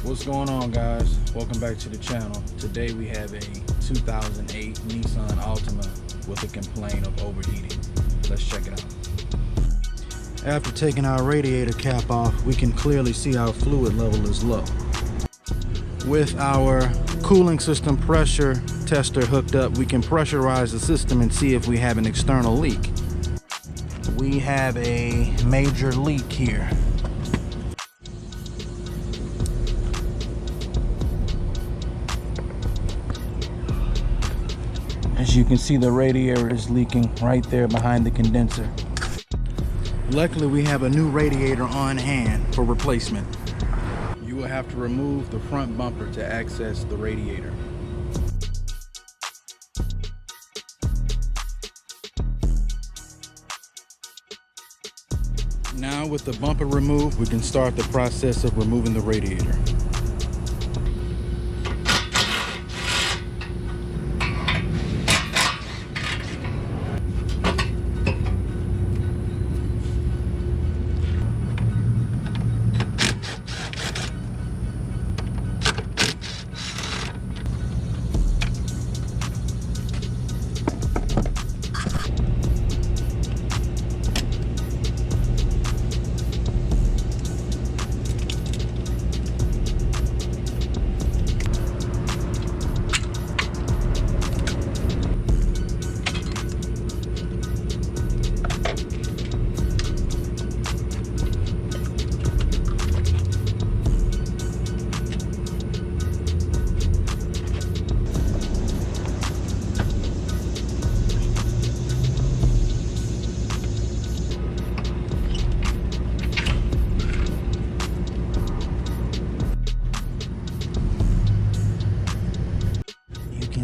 What's going on, guys? Welcome back to the channel. Today we have a 2008 Nissan Altima with a complaint of overheating. Let's check it out. After taking our radiator cap off, we can clearly see our fluid level is low. With our cooling system pressure tester hooked up, we can pressurize the system and see if we have an external leak. We have a major leak here. As you can see, the radiator is leaking right there behind the condenser. Luckily, we have a new radiator on hand for replacement. You will have to remove the front bumper to access the radiator. Now, with the bumper removed, we can start the process of removing the radiator.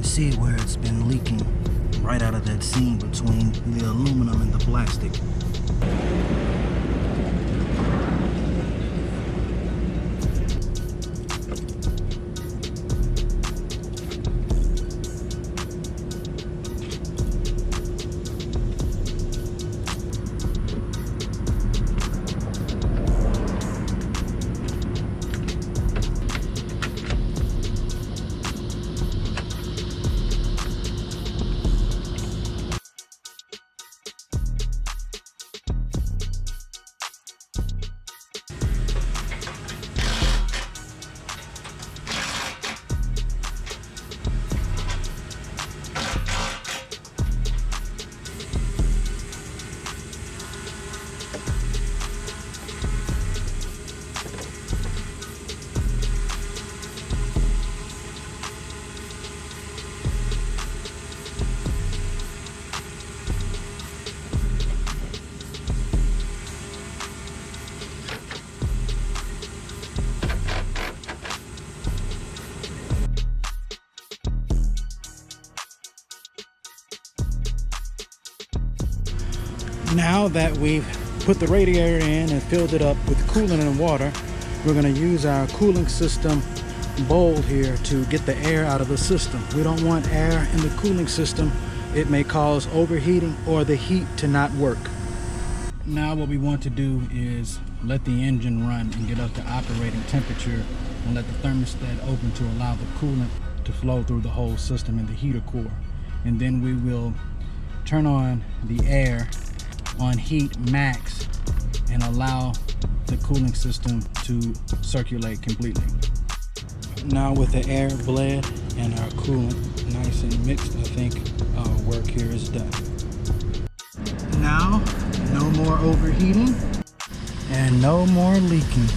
See where it's been leaking right out of that seam between the aluminum and the plastic. Now that we've put the radiator in and filled it up with coolant and water, we're going to use our cooling system bowl here to get the air out of the system. We don't want air in the cooling system. It may cause overheating or the heat to not work. Now what we want to do is let the engine run and get up to operating temperature and let the thermostat open to allow the coolant to flow through the whole system in the heater core. And then we will turn on the air on heat max and allow the cooling system to circulate completely. Now with the air bled and our coolant nice and mixed, I think our work here is done. Now, no more overheating and no more leaking.